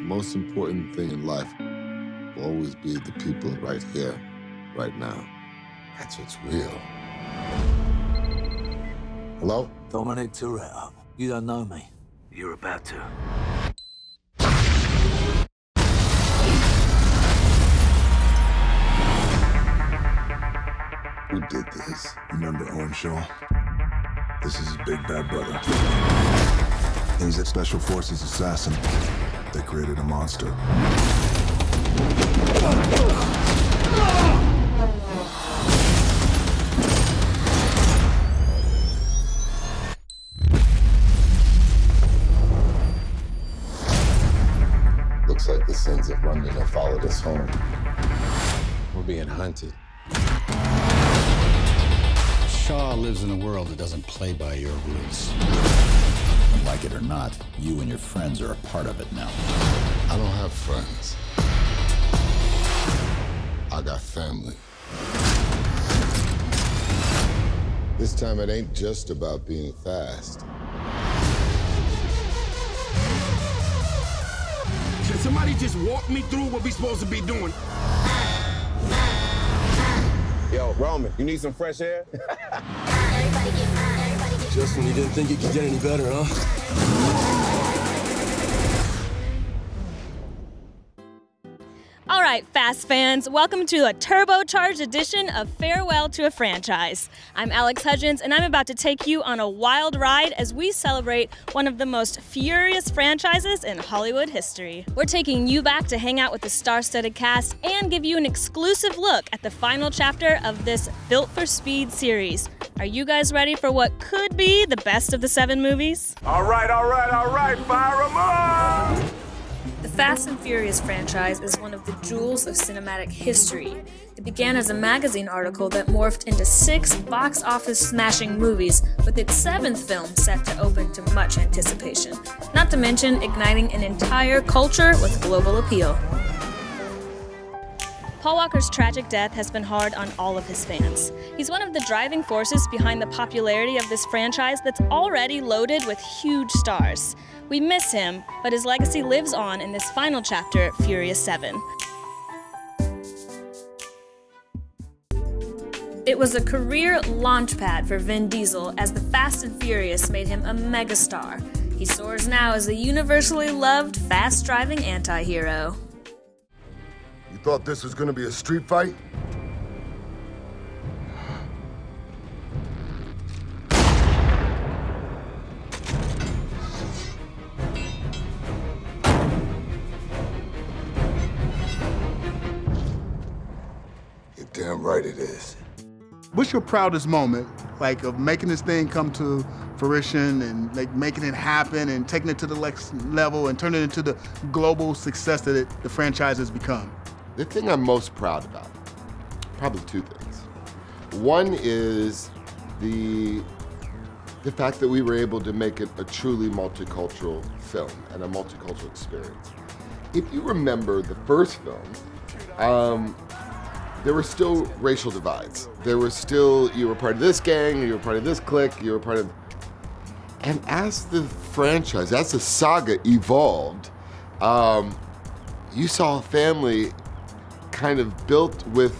most important thing in life will always be the people right here, right now. That's what's real. Hello? Dominic Toretto. You don't know me. You're about to. Who did this? Remember Owen Shaw? This is his big bad brother. He's a Special Forces assassin. They created a monster. Looks like the sins of London have followed us home. We're being hunted. Shaw lives in a world that doesn't play by your rules. Like it or not, you and your friends are a part of it now. I don't have friends. I got family. This time it ain't just about being fast. Can somebody just walk me through what we supposed to be doing? Yo, Roman, you need some fresh air? Just when you didn't think it could get any better, huh? All right, Fast fans, welcome to a turbocharged edition of Farewell to a Franchise. I'm Alex Hudgens, and I'm about to take you on a wild ride as we celebrate one of the most furious franchises in Hollywood history. We're taking you back to hang out with the star-studded cast and give you an exclusive look at the final chapter of this Built for Speed series. Are you guys ready for what could be the best of the 7 movies? All right, fire 'em up! The Fast and Furious franchise is one of the jewels of cinematic history. It began as a magazine article that morphed into 6 box office smashing movies, with its 7th film set to open to much anticipation, not to mention igniting an entire culture with global appeal. Paul Walker's tragic death has been hard on all of his fans. He's one of the driving forces behind the popularity of this franchise that's already loaded with huge stars. We miss him, but his legacy lives on in this final chapter, Furious 7. It was a career launchpad for Vin Diesel as the Fast and Furious made him a megastar. He soars now as the universally loved, fast-driving anti-hero. You thought this was gonna be a street fight? You're damn right it is. What's your proudest moment, like, of making this thing come to fruition and like making it happen and taking it to the next level and turning it into the global success that the franchise has become? The thing I'm most proud about, probably 2 things. One is the fact that we were able to make it a truly multicultural film and a multicultural experience. If you remember the first film, there were still racial divides. There was still, you were part of this gang, you were part of this clique, you were part of... And as the franchise, as the saga evolved, you saw a family kind of built with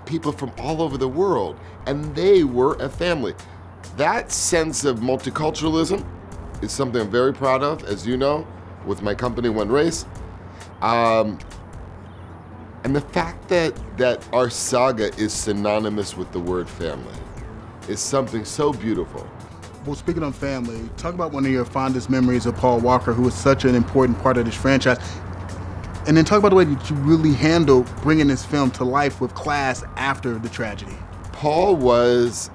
people from all over the world, and they were a family. That sense of multiculturalism is something I'm very proud of, as you know, with my company, One Race. And the fact that our saga is synonymous with the word family is something so beautiful. Well, speaking of family, talk about one of your fondest memories of Paul Walker, who was such an important part of this franchise. And then talk about the way that you really handled bringing this film to life with class after the tragedy. Paul was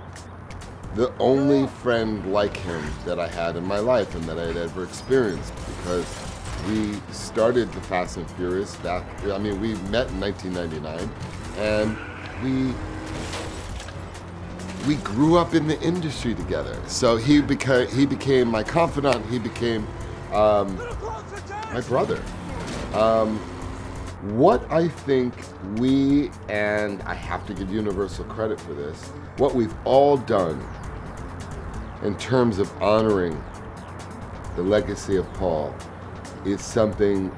the only friend like him that I had in my life and that I had ever experienced, because we started the Fast and Furious back, I mean, we met in 1999, and we grew up in the industry together. So he became my confidant, he became my brother. What I think we, and I have to give Universal credit for this, what we've all done in terms of honoring the legacy of Paul is something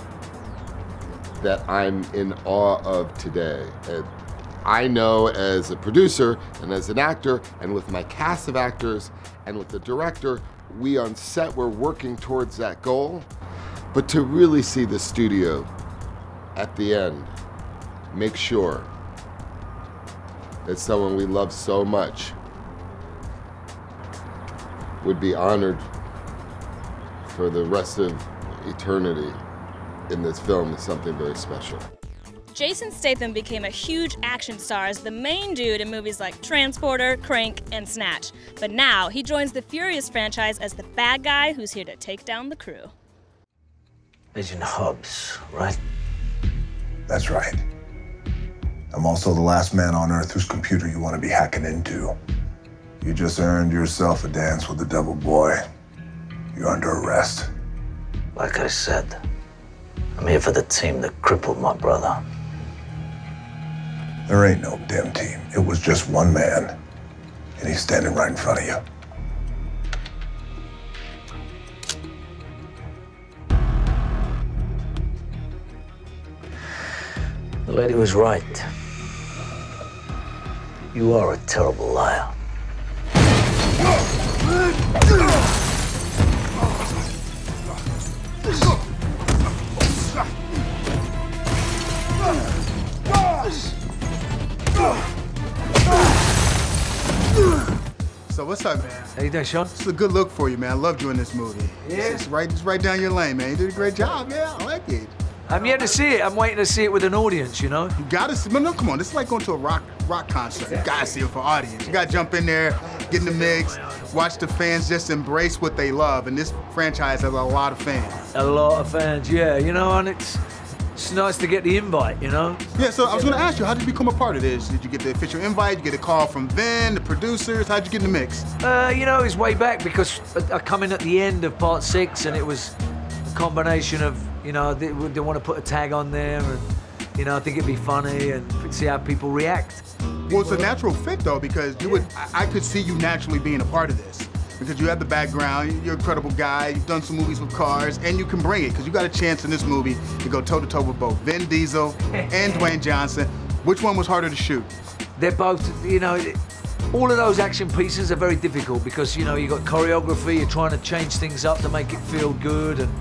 that I'm in awe of today. And I know as a producer and as an actor and with my cast of actors and with the director, we on set were working towards that goal. But to really see the studio at the end make sure that someone we love so much would be honored for the rest of eternity in this film is something very special. Jason Statham became a huge action star as the main dude in movies like Transporter, Crank, and Snatch. But now he joins the Furious franchise as the bad guy who's here to take down the crew. Agent Hobbs, right? That's right. I'm also the last man on Earth whose computer you want to be hacking into. You just earned yourself a dance with the devil, boy. You're under arrest. Like I said, I'm here for the team that crippled my brother. There ain't no damn team. It was just one man, and he's standing right in front of you. The lady was right. You are a terrible liar. So what's up, man? How you doing, Sean? It's a good look for you, man. I loved you in this movie. Yeah? It's right down your lane, man. You did a great job, yeah. I like it. I'm yet to see it. I'm waiting to see it with an audience, you know? You gotta see, no, come on. This is like going to a rock concert. You gotta see it for audience. You gotta jump in there, get in the mix, watch the fans just embrace what they love. And this franchise has a lot of fans. A lot of fans, yeah. You know, and it's nice to get the invite, you know? Yeah, so I was gonna ask you, how did you become a part of this? Did you get the official invite? Did you get a call from Vin, the producers? How'd you get in the mix? You know, it's way back because I come in at the end of part 6 and it was a combination of, you know, they want to put a tag on there and, you know, I think it'd be funny and see how people react. Well, it's a natural fit though, because I could see you naturally being a part of this. Because you have the background, you're an incredible guy, you've done some movies with cars, and you can bring it, because you got a chance in this movie to go toe-to-toe with both Vin Diesel and Dwayne Johnson. Which one was harder to shoot? They're both, you know, all of those action pieces are very difficult because, you know, you got choreography, you're trying to change things up to make it feel good, and,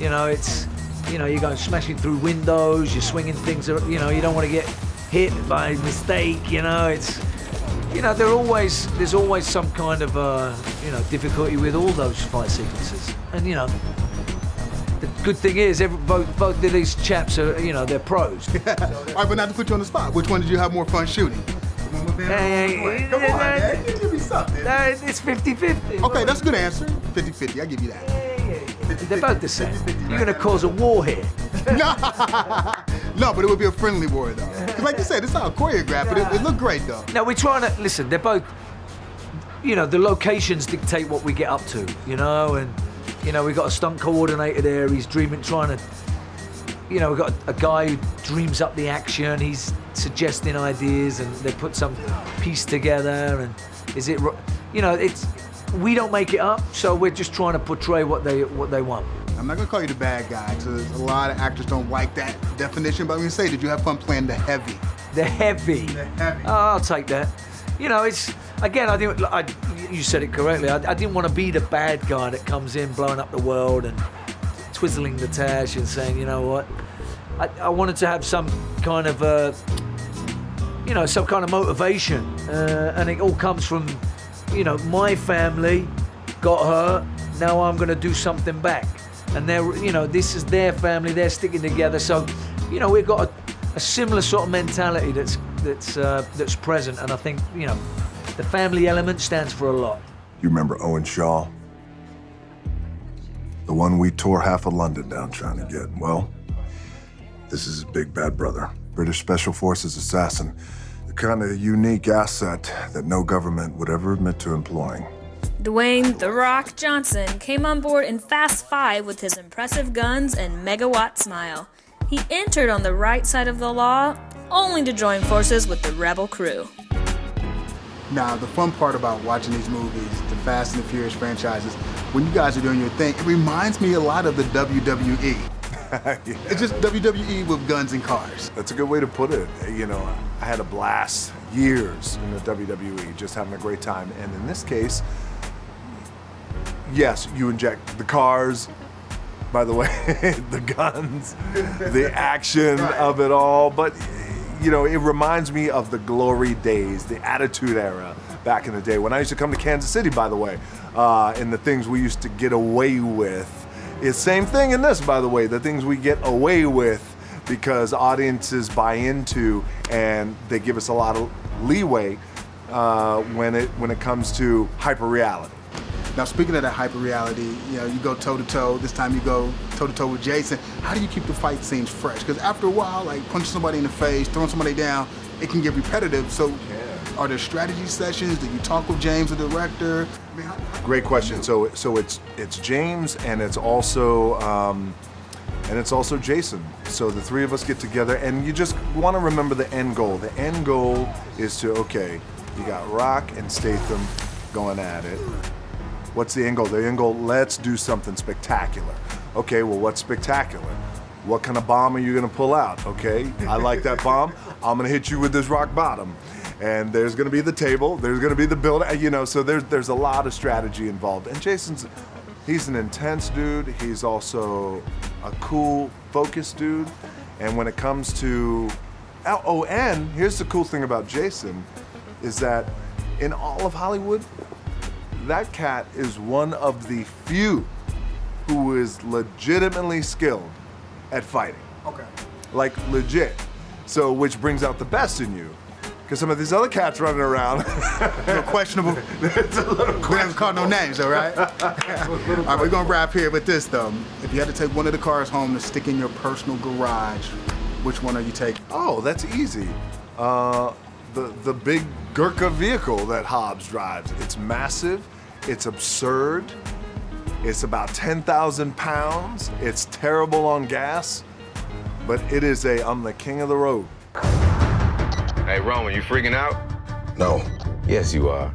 you know, it's, you know, you're going smashing through windows, you're swinging things, you know, you don't want to get hit by mistake, you know, it's, you know, there's always some kind of, you know, difficulty with all those fight sequences. And, you know, the good thing is both of these chaps are, you know, they're pros. All right, but not to put you on the spot, which one did you have more fun shooting? Come on, man. Give me something. It's 50-50. Okay, that's a good answer. 50-50, I'll give you that. They're both the same. You're gonna cause a war here. No, but it would be a friendly war, though. Because like you said, it's all choreographed, but it looked great, though. No, we're trying to, listen, they're both, you know, the locations dictate what we get up to, you know, and, you know, we've got a stunt coordinator there, he's trying to, you know, we've got a guy who dreams up the action, he's suggesting ideas, and they put some piece together, and is it, you know, we don't make it up, so we're just trying to portray what they want. I'm not gonna call you the bad guy, because a lot of actors don't like that definition, but I'm gonna say, did you have fun playing the heavy? The heavy? The heavy. Oh, I'll take that. You know, it's, again, you said it correctly, I didn't want to be the bad guy that comes in blowing up the world and twizzling the tash and saying, you know what, I wanted to have some kind of, you know, some kind of motivation, and it all comes from, you know, my family got hurt, now I'm gonna do something back. And they're, you know, this is their family, they're sticking together. So, you know, we've got a similar sort of mentality that's present. And I think, you know, the family element stands for a lot. You remember Owen Shaw? The one we tore half of London down trying to get. Well, this is his big bad brother. British Special Forces assassin. The kind of unique asset that no government would ever admit to employing. Dwayne "The Rock" Johnson came on board in Fast 5 with his impressive guns and megawatt smile. He entered on the right side of the law, only to join forces with the rebel crew. Now, the fun part about watching these movies, the Fast and the Furious franchises, when you guys are doing your thing, it reminds me a lot of the WWE. Yeah. It's just WWE with guns and cars. That's a good way to put it. You know, I had a blast years in the WWE, just having a great time. And in this case, yes, you inject the cars, by the way, the guns, the action of it all. But, you know, it reminds me of the glory days, the Attitude Era back in the day. When I used to come to Kansas City, by the way, and the things we used to get away with. It's same thing in this, by the way, the things we get away with because audiences buy into and they give us a lot of leeway when it comes to hyper reality. Now, speaking of that hyper reality, you know, you go toe to toe. This time you go toe to toe with Jason. How do you keep the fight scenes fresh? Because after a while, like punching somebody in the face, throwing somebody down, it can get repetitive. So, are there strategy sessions? Do you talk with James, the director? I mean, Great question. So it's James and it's also Jason. So the three of us get together, and you just want to remember the end goal. The end goal is to, okay, you got Rock and Statham going at it. What's the end goal? The end goal, let's do something spectacular. Okay, well, what's spectacular? What kind of bomb are you gonna pull out? Okay, I like that bomb. I'm gonna hit you with this rock bottom. And there's gonna be the table, there's gonna be the build, you know, so there's a lot of strategy involved. And he's an intense dude. He's also a cool, focused dude. And when it comes to, oh, and here's the cool thing about Jason, is that in all of Hollywood, that cat is one of the few who is legitimately skilled at fighting. okay. Like legit. So, which brings out the best in you. Because some of these other cats running around. A little questionable. It's a little questionable. We haven't called no names, though, right? All right, we're gonna wrap here with this, though. If you had to take one of the cars home to stick in your personal garage, which one are you taking? Oh, that's easy. The big Gurkha vehicle that Hobbs drives. It's massive. It's absurd. It's about 10,000 pounds. It's terrible on gas, but it is I'm the king of the road. Hey, Roman, you freaking out? No. Yes, you are.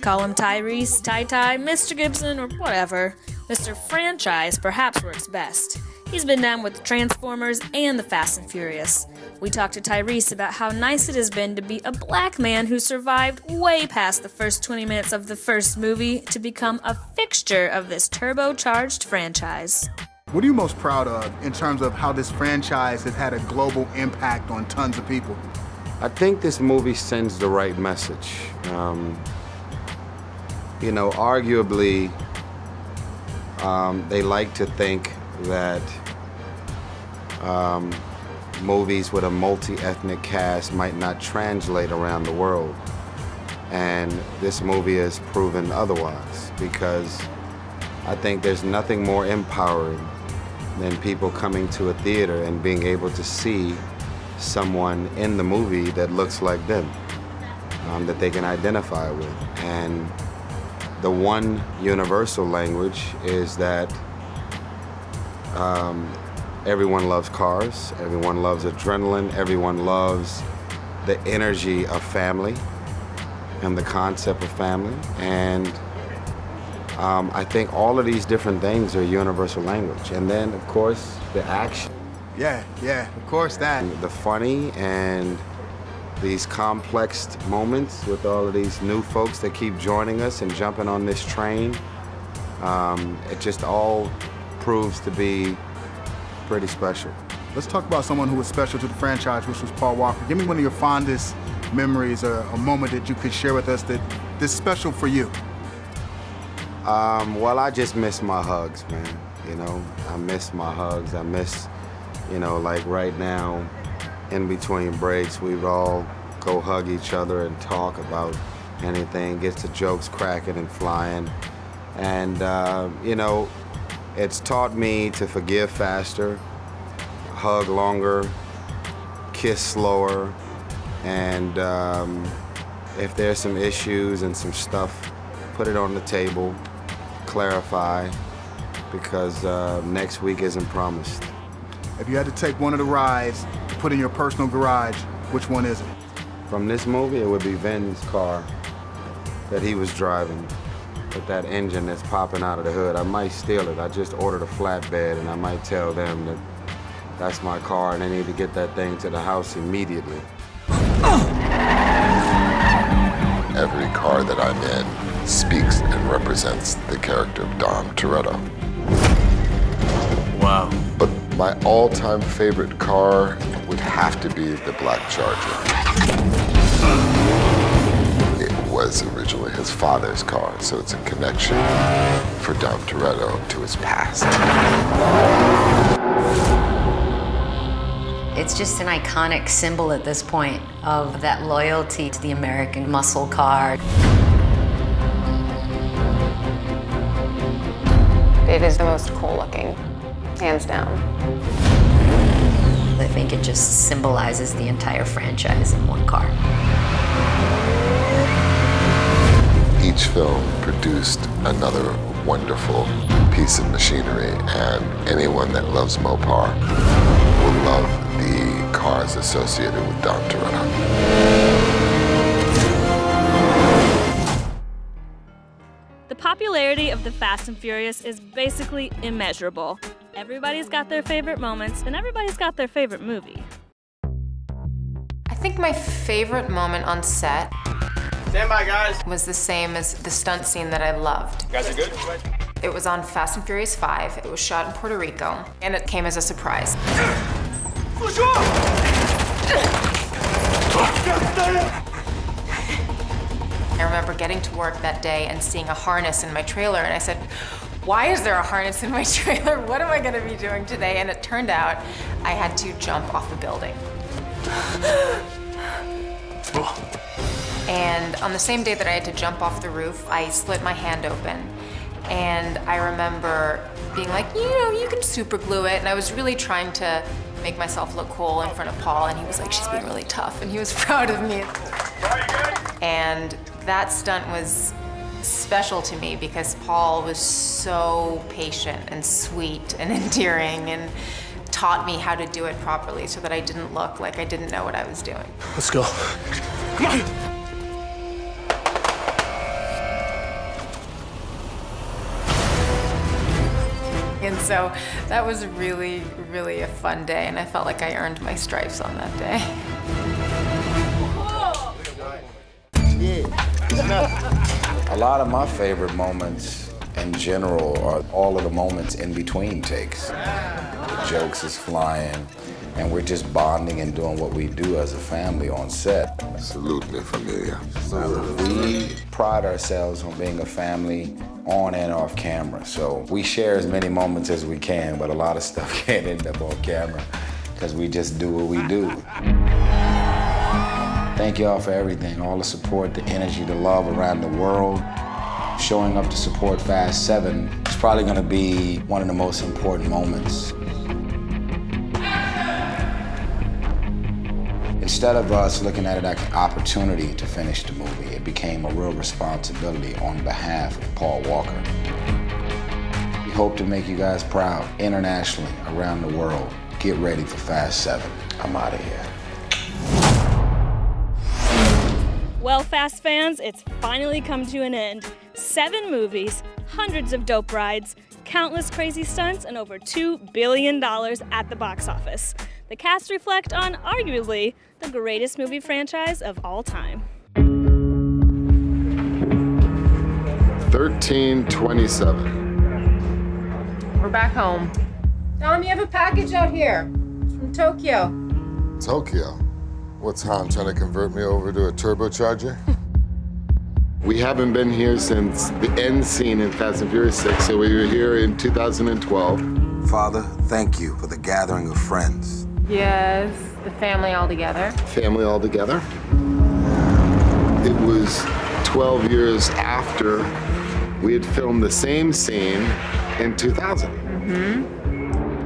Call him Tyrese, Ty-Ty, Mr. Gibson, or whatever. Mr. Franchise perhaps works best. He's been down with the Transformers and the Fast and Furious. We talked to Tyrese about how nice it has been to be a black man who survived way past the first 20 minutes of the first movie to become a fixture of this turbocharged franchise. What are you most proud of in terms of how this franchise has had a global impact on tons of people? I think this movie sends the right message. You know, arguably, they like to think that movies with a multi-ethnic cast might not translate around the world. And this movie has proven otherwise, because I think there's nothing more empowering than people coming to a theater and being able to see someone in the movie that looks like them, that they can identify with. And the one universal language is that everyone loves cars, everyone loves adrenaline, everyone loves the energy of family and the concept of family. And I think all of these different things are universal language. And then, of course, the action. Yeah, of course that. The funny and these complex moments with all of these new folks that keep joining us and jumping on this train. It just all proves to be pretty special. Let's talk about someone who was special to the franchise, which was Paul Walker. Give me one of your fondest memories or a moment that you could share with us that is special for you. Well, I just miss my hugs, man. You know, I miss my hugs. I miss, you know, like right now, in between breaks, we'd all go hug each other and talk about anything, get the jokes cracking and flying. And, you know, it's taught me to forgive faster, hug longer, kiss slower, and if there's some issues and some stuff, put it on the table, clarify, because next week isn't promised. If you had to take one of the rides, put in your personal garage, which one is it? From this movie, it would be Vin's car that he was driving. with that engine that's popping out of the hood. I might steal it. I just ordered a flatbed, and I might tell them that that's my car and they need to get that thing to the house immediately. Every car that I'm in speaks and represents the character of Dom Toretto. Wow. But my all-time favorite car would have to be the Black Charger. It was originally his father's car, so it's a connection for Dom Toretto to his past. It's just an iconic symbol at this point of that loyalty to the American muscle car. It is the most cool looking, hands down. I think it just symbolizes the entire franchise in one car. Each film produced another wonderful piece of machinery, and anyone that loves Mopar will love the cars associated with Dom Toretto. The popularity of the Fast and Furious is basically immeasurable. Everybody's got their favorite moments, and everybody's got their favorite movie. I think my favorite moment on set Stand by, guys. was the same as the stunt scene that I loved. You guys are good? It was on Fast and Furious 5. It was shot in Puerto Rico, and it came as a surprise. I remember getting to work that day and seeing a harness in my trailer, and I said, why is there a harness in my trailer? What am I gonna be doing today? And it turned out I had to jump off the building. And on the same day that I had to jump off the roof, I split my hand open. And I remember being like, you know, you can super glue it. And I was really trying to make myself look cool in front of Paul, and he was like, she's being really tough, and he was proud of me. And that stunt was special to me because Paul was so patient and sweet and endearing and taught me how to do it properly so that I didn't look like I didn't know what I was doing. Let's go. Come on. And so that was really, really a fun day, and I felt like I earned my stripes on that day. A lot of my favorite moments in general are all of the moments in between takes. The jokes is flying, and we're just bonding and doing what we do as a family on set. Salute me, familia. We pride ourselves on being a family on and off camera. So we share as many moments as we can, but a lot of stuff can't end up on camera because we just do what we do. Thank y'all for everything, all the support, the energy, the love around the world. Showing up to support Fast 7 is probably gonna be one of the most important moments. Instead of us looking at it like an opportunity to finish the movie, it became a real responsibility on behalf of Paul Walker. We hope to make you guys proud internationally, around the world. Get ready for Fast 7. I'm out of here. Well, Fast fans, it's finally come to an end. 7 movies, hundreds of dope rides, countless crazy stunts, and over $2 billion at the box office. The cast reflect on arguably the greatest movie franchise of all time. 1327. We're back home. Dom, you have a package out here. It's from Tokyo. Tokyo? What's Han trying to convert me over to a turbocharger? We haven't been here since the end scene in Fast and Furious 6, so we were here in 2012. Father, thank you for the gathering of friends. Yes, the family all together. Family all together. It was 12 years after we had filmed the same scene in 2000.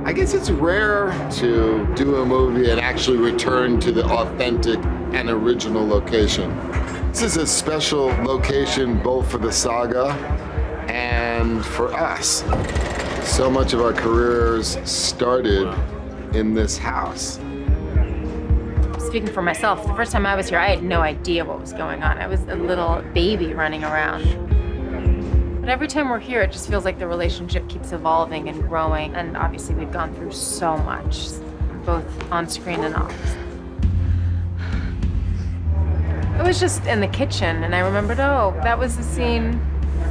I guess it's rare to do a movie and actually return to the authentic and original location. This is a special location both for the saga and for us. So much of our careers started in this house. Speaking for myself, the first time I was here, I had no idea what was going on. I was a little baby running around. But every time we're here, it just feels like the relationship keeps evolving and growing. And obviously we've gone through so much, both on screen and off. It was just in the kitchen, and I remembered, oh, that was the scene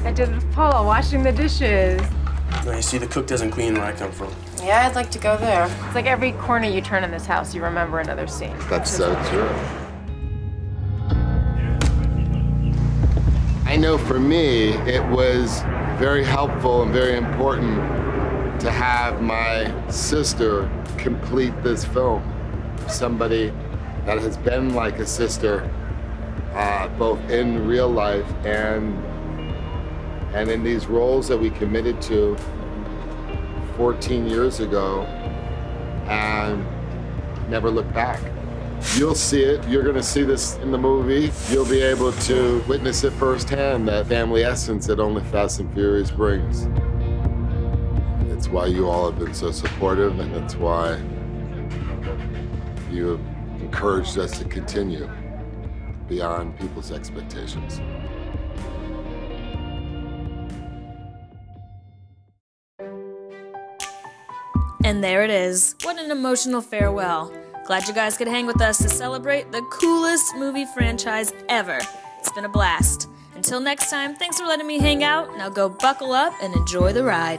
I did with Paul, washing the dishes. Now you see, the cook doesn't clean where I come from. Yeah, I'd like to go there. It's like every corner you turn in this house, you remember another scene. That's so true. I know for me, it was very helpful and very important to have my sister complete this film. Somebody that has been like a sister, both in real life and in these roles that we committed to 14 years ago and never look back. You'll see it, you're gonna see this in the movie. You'll be able to witness it firsthand, that family essence that only Fast and Furious brings. It's why you all have been so supportive, and it's why you have encouraged us to continue beyond people's expectations. And there it is. What an emotional farewell. Glad you guys could hang with us to celebrate the coolest movie franchise ever. It's been a blast. Until next time, thanks for letting me hang out. Now go buckle up and enjoy the ride.